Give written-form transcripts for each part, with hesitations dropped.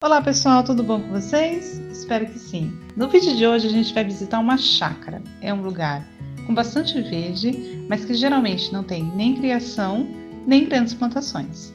Olá pessoal, tudo bom com vocês? Espero que sim. No vídeo de hoje a gente vai visitar uma chácara. É um lugar com bastante verde, mas que geralmente não tem nem criação, nem grandes plantações.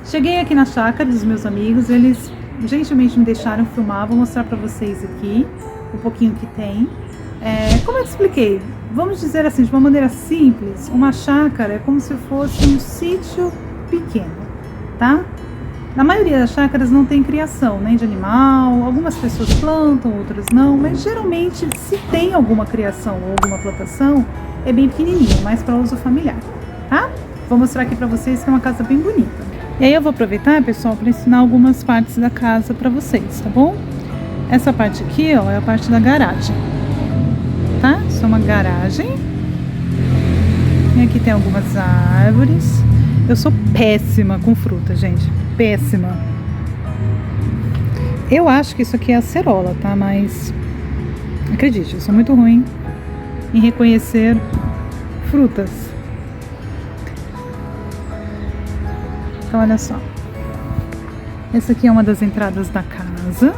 Cheguei aqui na chácara dos meus amigos, eles gentilmente me deixaram filmar, vou mostrar para vocês aqui um pouquinho que tem. Como eu expliquei, vamos dizer assim, de uma maneira simples, uma chácara é como se fosse um sítio pequeno, tá? Na maioria das chácaras não tem criação, nem de animal, algumas pessoas plantam, outras não, mas geralmente se tem alguma criação ou alguma plantação, é bem pequenininho, mais para uso familiar, tá? Vou mostrar aqui para vocês que é uma casa bem bonita. E aí eu vou aproveitar, pessoal, para ensinar algumas partes da casa para vocês, tá bom? Essa parte aqui, ó, é a parte da garagem, tá? Isso é uma garagem. E aqui tem algumas árvores. Eu sou péssima com fruta, gente. Péssima. Eu acho que isso aqui é acerola, tá? Mas acredite, eu sou muito ruim em reconhecer frutas. Então olha só. Essa aqui é uma das entradas da casa.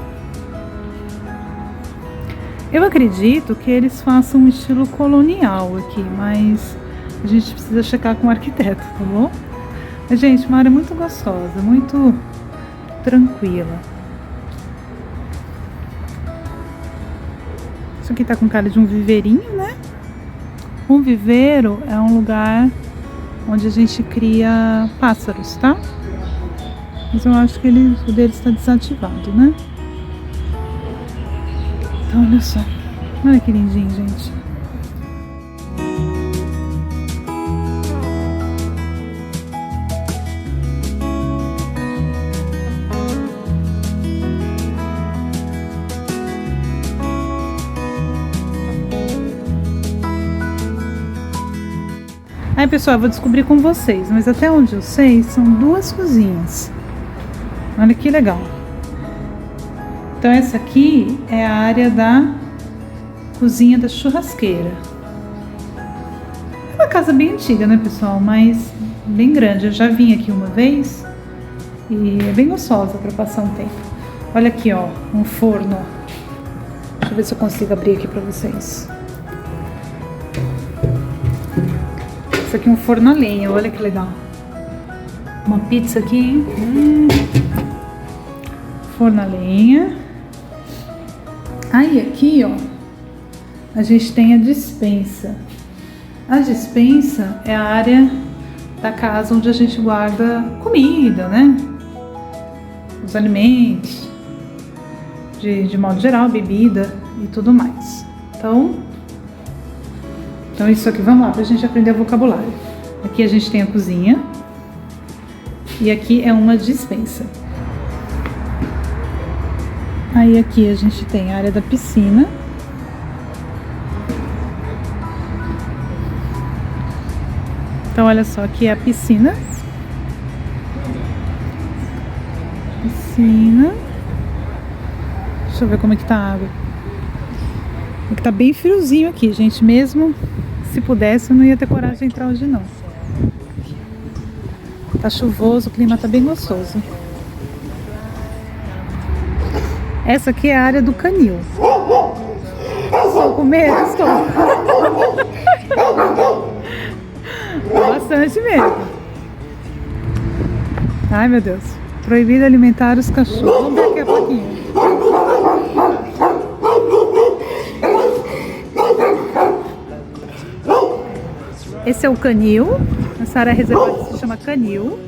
Eu acredito que eles façam um estilo colonial aqui, mas a gente precisa checar com o arquiteto, tá bom? Mas, gente, uma área muito gostosa, muito tranquila. Isso aqui tá com cara de um viveirinho, né? Um viveiro é um lugar onde a gente cria pássaros, tá? Mas eu acho que o dele está desativado, né? Então, olha só. Olha que lindinho, gente. Aí, pessoal, eu vou descobrir com vocês, mas até onde eu sei, são duas cozinhas. Olha que legal. Então, essa aqui é a área da cozinha da churrasqueira. É uma casa bem antiga, né, pessoal? Mas bem grande. Eu já vim aqui uma vez e é bem gostosa para passar um tempo. Olha aqui, ó, um forno. Deixa eu ver se eu consigo abrir aqui para vocês. Isso aqui é um forno a lenha, olha que legal. Uma pizza aqui. Forno a lenha. Aí aqui, ó, a gente tem a despensa. A despensa é a área da casa onde a gente guarda comida, né? Os alimentos, de modo geral, bebida e tudo mais. Então isso aqui, vamos lá, pra gente aprender o vocabulário. Aqui a gente tem a cozinha. E aqui é uma despensa. Aí aqui a gente tem a área da piscina. Então olha só, aqui é a piscina. Piscina. Deixa eu ver como é que tá a água. É que tá bem friozinho aqui, gente. Mesmo se pudesse, eu não ia ter coragem de entrar hoje, não. Tá chuvoso, o clima tá bem gostoso. Essa aqui é a área do canil. Estou com medo, estou. Bastante medo. Ai, meu Deus. Proibido alimentar os cachorros. Vamos ver daqui a pouquinho. Esse é o canil. Essa área reservada se chama canil.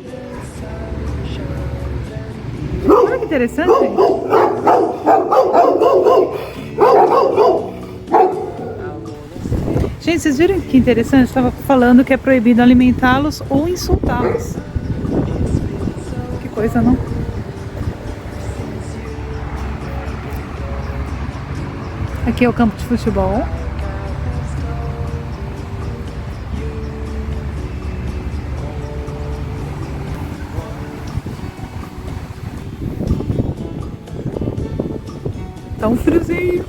Olha que interessante, gente. Gente, vocês viram que interessante? Eu estava falando que é proibido alimentá-los ou insultá-los. Que coisa, não? Aqui é o campo de futebol. Tá um friozinho.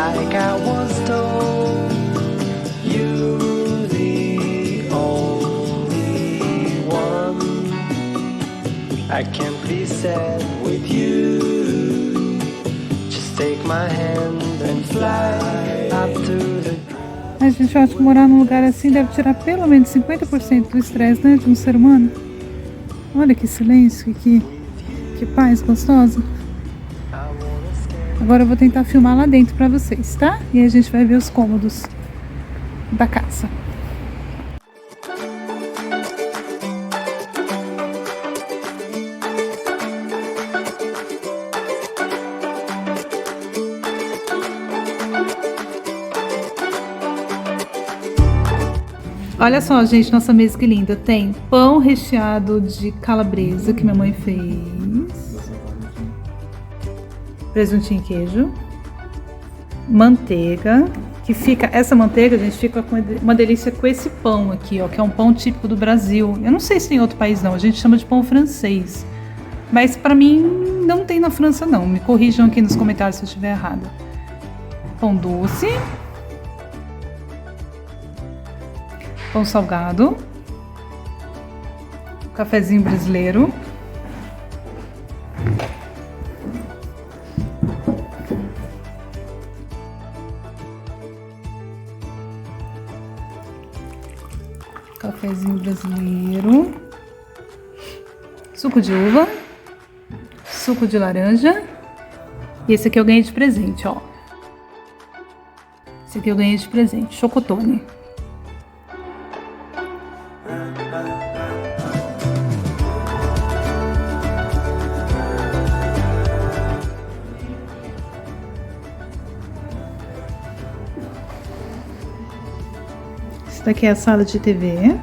like I was told. You're the only one. I can't be sad with you. Just take my hand and fly up to the... A gente acha que morar num lugar assim deve tirar pelo menos 50% do estresse, né, de um ser humano. Olha que silêncio, que paz gostosa. Agora eu vou tentar filmar lá dentro pra vocês, tá? E aí a gente vai ver os cômodos da casa. Olha só, gente, nossa mesa que linda. Tem pão recheado de calabresa que minha mãe fez. Presuntinho e queijo. Manteiga. Que fica, essa manteiga, gente, fica com uma delícia com esse pão aqui, ó. Que é um pão típico do Brasil. Eu não sei se tem em outro país, não. A gente chama de pão francês. Mas pra mim, não tem na França, não. Me corrijam aqui nos comentários se eu estiver errada. Pão doce. Pão salgado, cafezinho brasileiro, suco de uva, suco de laranja e esse aqui eu ganhei de presente, ó. Esse aqui eu ganhei de presente, chocotone. Essa daqui é a sala de TV.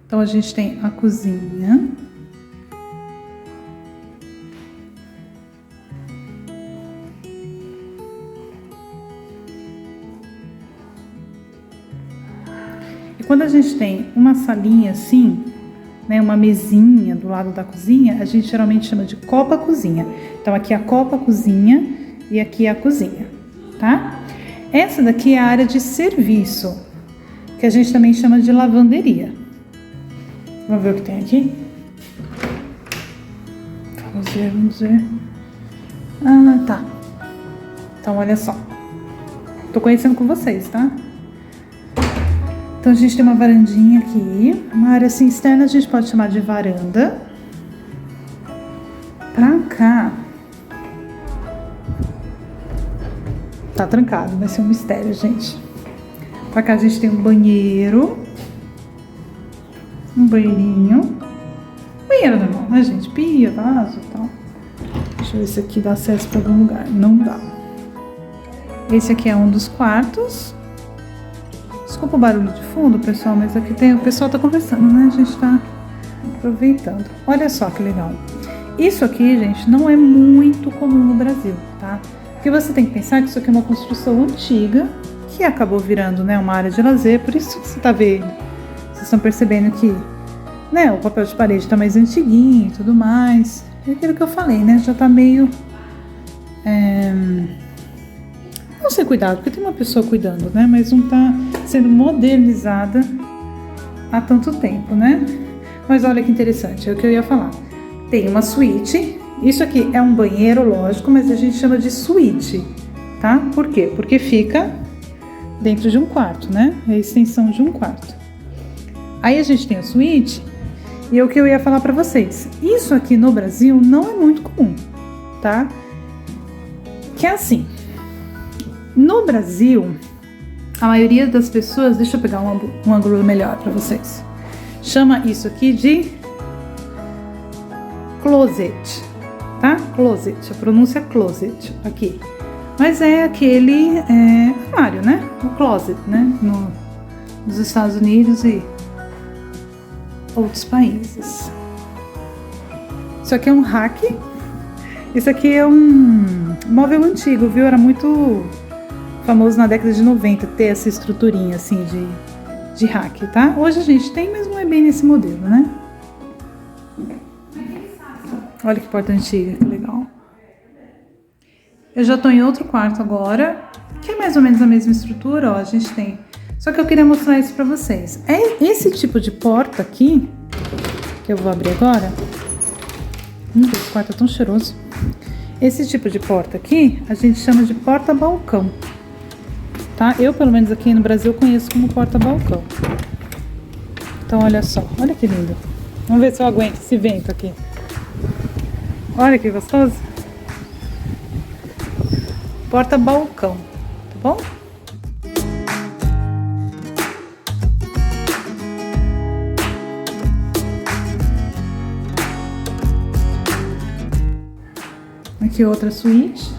Então a gente tem a cozinha. E quando a gente tem uma salinha assim, né, uma mesinha do lado da cozinha, a gente geralmente chama de copa-cozinha. Então aqui é a copa-cozinha e aqui é a cozinha, tá? Essa daqui é a área de serviço, que a gente também chama de lavanderia. Vamos ver o que tem aqui? Vamos ver. Ah, tá. Então, olha só. Tô conhecendo com vocês, tá? Então, a gente tem uma varandinha aqui. Uma área assim externa a gente pode chamar de varanda. Pra cá. Tá trancado, vai ser um mistério, gente. Pra cá a gente tem um banheiro. Um banheirinho. Banheiro normal, né, gente? Pia, vaso e tal. Deixa eu ver se aqui dá acesso pra algum lugar. Não dá. Esse aqui é um dos quartos. Desculpa o barulho de fundo, pessoal, mas aqui tem... O pessoal tá conversando, né? A gente tá aproveitando. Olha só que legal. Isso aqui, gente, não é muito comum no Brasil, tá? Porque você tem que pensar que isso aqui é uma construção antiga, que acabou virando, né, uma área de lazer. Por isso que você tá vendo. Vocês estão percebendo que, né, o papel de parede tá mais antiguinho e tudo mais. É aquilo que eu falei, né? Já tá meio... não ser cuidado, porque tem uma pessoa cuidando, né? Mas não tá sendo modernizada há tanto tempo, né? Mas olha que interessante, é o que eu ia falar. Tem uma suíte. Isso aqui é um banheiro, lógico, mas a gente chama de suíte, tá? Por quê? Porque fica dentro de um quarto, né? É a extensão de um quarto. Aí a gente tem a suíte, e é o que eu ia falar pra vocês. Isso aqui no Brasil não é muito comum, tá? Que é assim, no Brasil, a maioria das pessoas... Deixa eu pegar um ângulo melhor pra vocês. Chama isso aqui de closet, tá? Closet, a pronúncia é closet aqui. Mas é aquele armário, né? O closet, né? Nos Estados Unidos e outros países. Isso aqui é um rack. Isso aqui é um móvel antigo, viu? Era muito famoso na década de 90 ter essa estruturinha assim de rack, tá? Hoje a gente tem, mas não é bem nesse modelo, né? Olha que porta antiga, que legal. Eu já tô em outro quarto agora, que é mais ou menos a mesma estrutura, ó, a gente tem. Só que eu queria mostrar isso pra vocês. É esse tipo de porta aqui, que eu vou abrir agora. Esse quarto é tão cheiroso. Esse tipo de porta aqui, a gente chama de porta-balcão. Tá? Eu, pelo menos aqui no Brasil, conheço como porta-balcão. Então, olha só. Olha que lindo. Vamos ver se eu aguento esse vento aqui. Olha que gostoso. Porta-balcão, tá bom? Aqui outra suíte.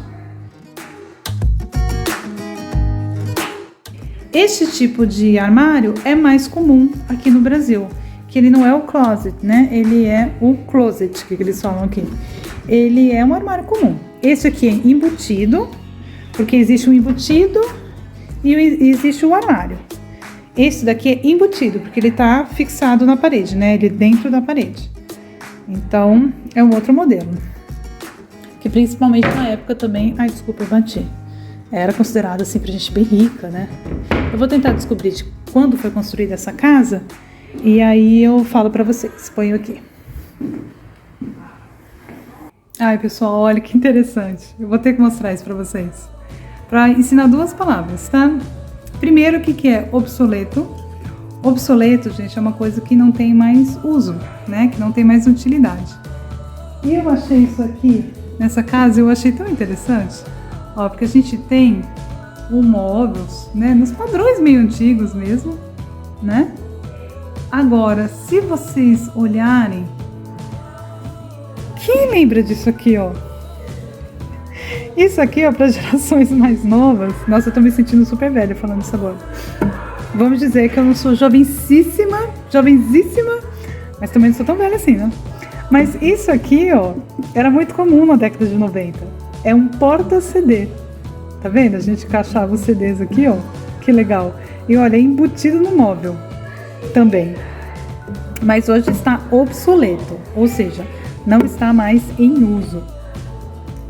Este tipo de armário é mais comum aqui no Brasil, que ele não é o closet, né? Ele é o closet, que eles falam aqui. Ele é um armário comum. Esse aqui é embutido, porque existe um embutido e existe o armário. Esse daqui é embutido, porque ele tá fixado na parede, né? Ele dentro da parede. Então, é um outro modelo. Que principalmente na época também... Ai, desculpa, eu bati. Era considerado assim pra gente bem rica, né? Eu vou tentar descobrir de quando foi construída essa casa e aí eu falo pra vocês. Ponho aqui. Ai, pessoal, olha que interessante. Eu vou ter que mostrar isso pra vocês. Pra ensinar duas palavras, tá? Primeiro, o que é obsoleto? Obsoleto, gente, é uma coisa que não tem mais uso, né? Que não tem mais utilidade. E eu achei isso aqui... Nessa casa eu achei tão interessante, ó, porque a gente tem móveis, né, nos padrões meio antigos mesmo, né? Agora, se vocês olharem, quem lembra disso aqui, ó? Isso aqui, ó, para gerações mais novas. Nossa, eu tô me sentindo super velha falando isso agora. Vamos dizer que eu não sou jovenzíssima, mas também não sou tão velha assim, né? Mas isso aqui, ó, era muito comum na década de 90. É um porta-CD. Tá vendo? A gente encaixava os CDs aqui, ó. Que legal. E olha, é embutido no móvel também. Mas hoje está obsoleto, ou seja, não está mais em uso.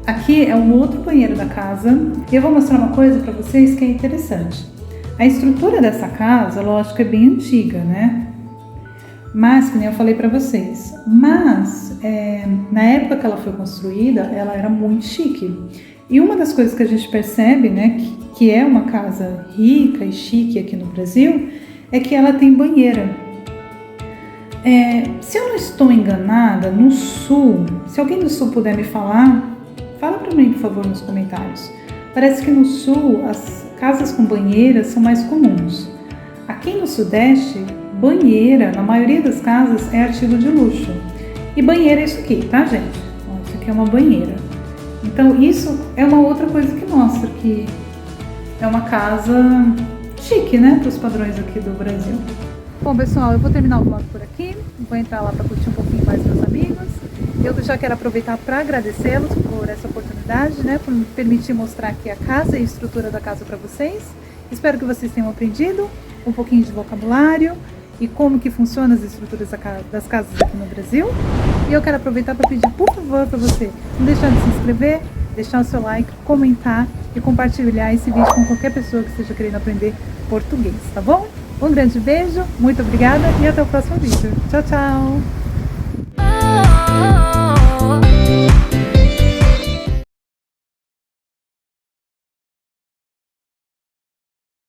Aqui é um outro banheiro da casa. E eu vou mostrar uma coisa pra vocês que é interessante. A estrutura dessa casa, lógico, é bem antiga, né? Mas, que nem eu falei pra vocês, na época que ela foi construída, ela era muito chique. E uma das coisas que a gente percebe, né, que é uma casa rica e chique aqui no Brasil, é que ela tem banheira. Se eu não estou enganada, no Sul, se alguém do Sul puder me falar, fala pra mim, por favor, nos comentários. Parece que no Sul, as casas com banheira são mais comuns. Aqui no Sudeste, banheira, na maioria das casas, é artigo de luxo. E banheira é isso aqui, tá, gente? Ó, isso aqui é uma banheira. Então, isso é uma outra coisa que mostra que é uma casa chique, né? Para os padrões aqui do Brasil. Bom, pessoal, eu vou terminar o vlog por aqui. Vou entrar lá para curtir um pouquinho mais meus amigos. Eu já quero aproveitar para agradecê-los por essa oportunidade, né? Por me permitir mostrar aqui a casa e a estrutura da casa para vocês. Espero que vocês tenham aprendido um pouquinho de vocabulário e como que funcionam as estruturas das casas aqui no Brasil. E eu quero aproveitar para pedir, por favor, para você não deixar de se inscrever, deixar o seu like, comentar e compartilhar esse vídeo com qualquer pessoa que esteja querendo aprender português, tá bom? Um grande beijo, muito obrigada e até o próximo vídeo. Tchau, tchau!